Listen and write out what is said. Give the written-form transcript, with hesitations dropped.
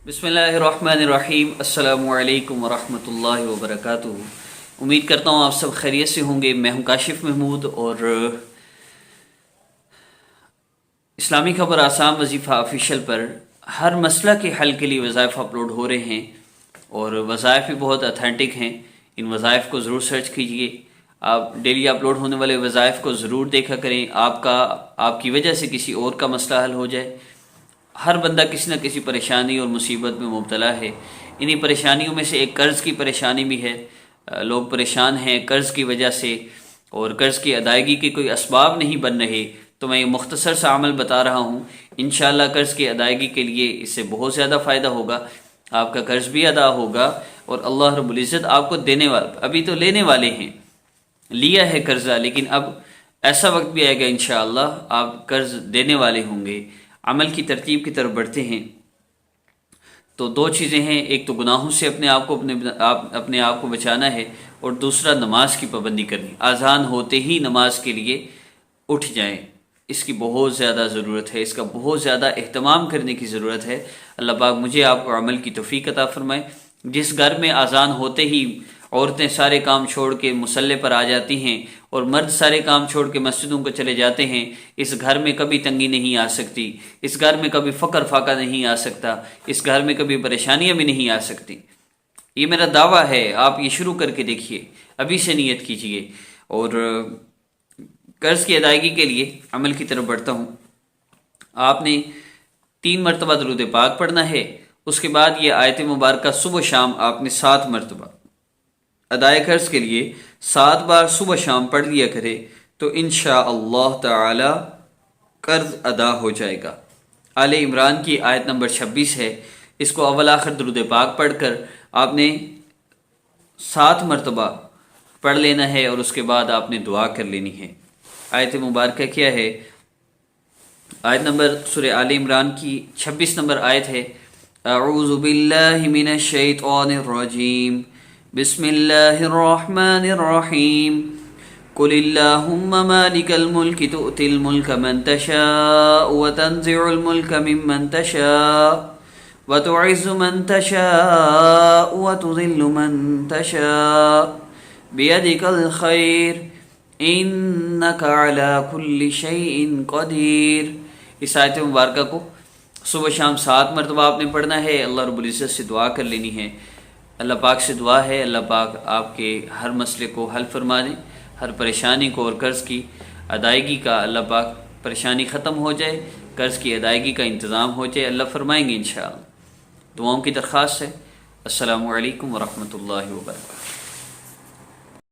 بسم اللہ الرحمن الرحیم۔ السلام علیکم ورحمۃ اللہ وبرکاتہ۔ امید کرتا ہوں آپ سب خیریت سے ہوں گے۔ میں ہوں کاشف محمود اور اسلامی خبر آسام وظیفہ آفیشیل پر ہر مسئلہ کے حل کے لیے وظائف اپلوڈ ہو رہے ہیں اور وظائف بھی بہت اتھینٹک ہیں۔ ان وظائف کو ضرور سرچ کیجئے۔ آپ ڈیلی اپلوڈ ہونے والے وظائف کو ضرور دیکھا کریں۔ آپ کی وجہ سے کسی اور کا مسئلہ حل ہو جائے۔ ہر بندہ کسی نہ کسی پریشانی اور مصیبت میں مبتلا ہے۔ انہی پریشانیوں میں سے ایک قرض کی پریشانی بھی ہے۔ لوگ پریشان ہیں قرض کی وجہ سے اور قرض کی ادائیگی کے کوئی اسباب نہیں بن رہے، تو میں یہ مختصر سا عمل بتا رہا ہوں۔ انشاءاللہ قرض کی ادائیگی کے لیے اس سے بہت زیادہ فائدہ ہوگا۔ آپ کا قرض بھی ادا ہوگا اور اللہ رب العزت آپ کو دینے والا، ابھی تو لینے والے ہیں، لیا ہے قرضہ، لیکن اب ایسا وقت بھی آئے گا انشاءاللہ آپ قرض دینے والے ہوں گے۔ عمل کی ترتیب کی طرف بڑھتے ہیں تو دو چیزیں ہیں، ایک تو گناہوں سے اپنے آپ کو بچانا ہے اور دوسرا نماز کی پابندی کرنی۔ اذان ہوتے ہی نماز کے لیے اٹھ جائیں، اس کی بہت زیادہ ضرورت ہے، اس کا بہت زیادہ اہتمام کرنے کی ضرورت ہے۔ اللہ پاک مجھے آپ کو عمل کی توفیق عطا فرمائے۔ جس گھر میں اذان ہوتے ہی عورتیں سارے کام چھوڑ کے مصلی پر آ جاتی ہیں اور مرد سارے کام چھوڑ کے مسجدوں کو چلے جاتے ہیں، اس گھر میں کبھی تنگی نہیں آ سکتی، اس گھر میں کبھی فقر فاقہ نہیں آ سکتا، اس گھر میں کبھی پریشانیاں بھی نہیں آ سکتی۔ یہ میرا دعویٰ ہے، آپ یہ شروع کر کے دیکھیے، ابھی سے نیت کیجئے۔ اور قرض کی ادائیگی کے لیے عمل کی طرف بڑھتا ہوں۔ آپ نے 3 مرتبہ درود پاک پڑھنا ہے، اس کے بعد یہ آیت مبارکہ صبح شام آپ نے 7 مرتبہ ادائے قرض کے لیے 7 بار صبح شام پڑھ لیا کرے تو انشاءاللہ تعالی قرض ادا ہو جائے گا۔ آل عمران کی آیت نمبر 26 ہے، اس کو اول آخر درود پاک پڑھ کر آپ نے 7 مرتبہ پڑھ لینا ہے اور اس کے بعد آپ نے دعا کر لینی ہے۔ آیت مبارکہ کیا ہے؟ آیت نمبر سورہ آل عمران کی 26 نمبر آیت ہے، اعوذ باللہ من الشیطان الرجیم، بسم اللہ الرحمن الرحیم، قل اللہم مالک الملک تؤتی الملک من تشاء وتنزع الملک ممن تشاء وتعز من تشاء وتذل من تشاء بیدک الخیر انک علی کل شیء قدیر۔ اس آیت مبارکہ کو صبح شام 7 مرتبہ آپ نے پڑھنا ہے۔ اللہ رب العزت سے دعا کر لینی ہے۔ اللہ پاک سے دعا ہے اللہ پاک آپ کے ہر مسئلے کو حل فرما دیں، ہر پریشانی کو اور قرض کی ادائیگی کا اللہ پاک پریشانی ختم ہو جائے، قرض کی ادائیگی کا انتظام ہو جائے۔ اللہ فرمائیں گے انشاءاللہ۔ دعاؤں کی درخواست ہے۔ السلام علیکم ورحمۃ اللہ وبرکاتہ۔